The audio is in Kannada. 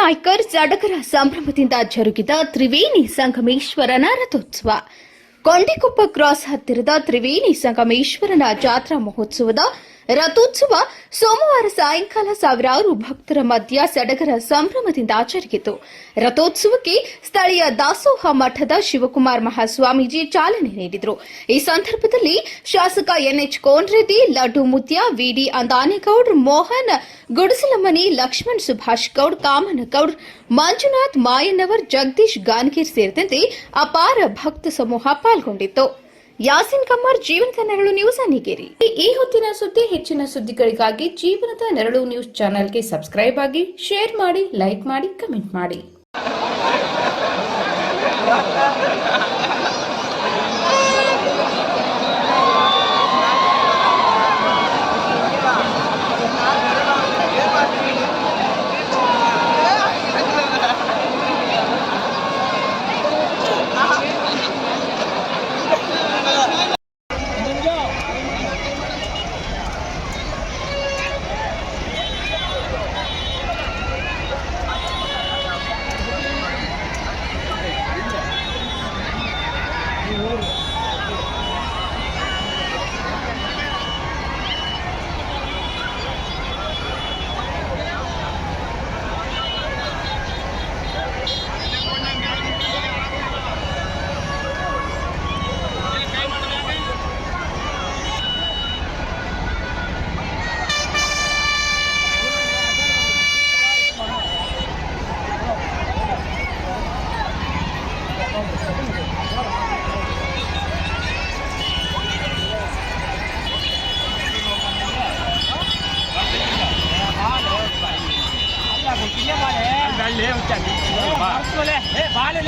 ನಾಯ್ಕರ್ ಸಡಗರ ಸಂಭ್ರಮದಿಂದ ಜರುಗಿದ ತ್ರಿವೇಣಿ ಸಂಗಮೇಶ್ವರನ ರಥೋತ್ಸವ. ಕೊಂಡಿಕೊಪ್ಪ ಕ್ರಾಸ್ ಹತ್ತಿರದ ತ್ರಿವೇಣಿ ಸಂಗಮೇಶ್ವರನ ಜಾತ್ರಾ ಮಹೋತ್ಸವದ ರಥೋತ್ಸವ ಸೋಮವಾರ ಸಾಯಂಕಾಲ ಸಾವಿರಾರು ಭಕ್ತರ ಮಧ್ಯ ಸಡಗರ ಸಂಭ್ರಮದಿಂದ ಜರುಗಿತು. ರಥೋತ್ಸವಕ್ಕೆ ಸ್ಥಳೀಯ ದಾಸೋಹ ಮಠದ ಶಿವಕುಮಾರ ಮಹಾಸ್ವಾಮೀಜಿ ಚಾಲನೆ ನೀಡಿದರು. ಈ ಸಂದರ್ಭದಲ್ಲಿ ಶಾಸಕ ಎನ್ಎಚ್ ಕೋನರೆಡ್ಡಿ, ಲಡ್ಡು ಮುತ್ಯ, ವಿಡಿ ಅಂದಾನೇಗೌಡ್, ಮೋಹನ್ ಗುಡಿಸಲಮನಿ, ಲಕ್ಷ್ಮಣ್ ಸುಭಾಷ್ ಗೌಡ್, ಕಾಮನಗೌಡ್, ಮಂಜುನಾಥ್ ಮಾಯಣ್ಣವರ್, ಜಗದೀಶ್ ಗಾನಗಿರ್ ಸೇರಿದಂತೆ ಅಪಾರ ಭಕ್ತ ಸಮೂಹ ಪಾಲ್ಗೊಂಡಿತ್ತು. ಯಾಸಿನ್ ಕಮ್ಮರ್, ಜೀವನದ ನೆರಳು ನ್ಯೂಸ್, ಅನಿಗೇರಿ. ಈ ಹೊತ್ತಿನ ಸುದ್ದಿ. ಹೆಚ್ಚಿನ ಸುದ್ದಿಗಳಿಗಾಗಿ ಜೀವನದ ನೆರಳು ನ್ಯೂಸ್ ಚಾನೆಲ್ಗೆ ಸಬ್ಸ್ಕ್ರೈಬ್ ಆಗಿ, ಶೇರ್ ಮಾಡಿ, ಲೈಕ್ ಮಾಡಿ, ಕಮೆಂಟ್ ಮಾಡಿ. ले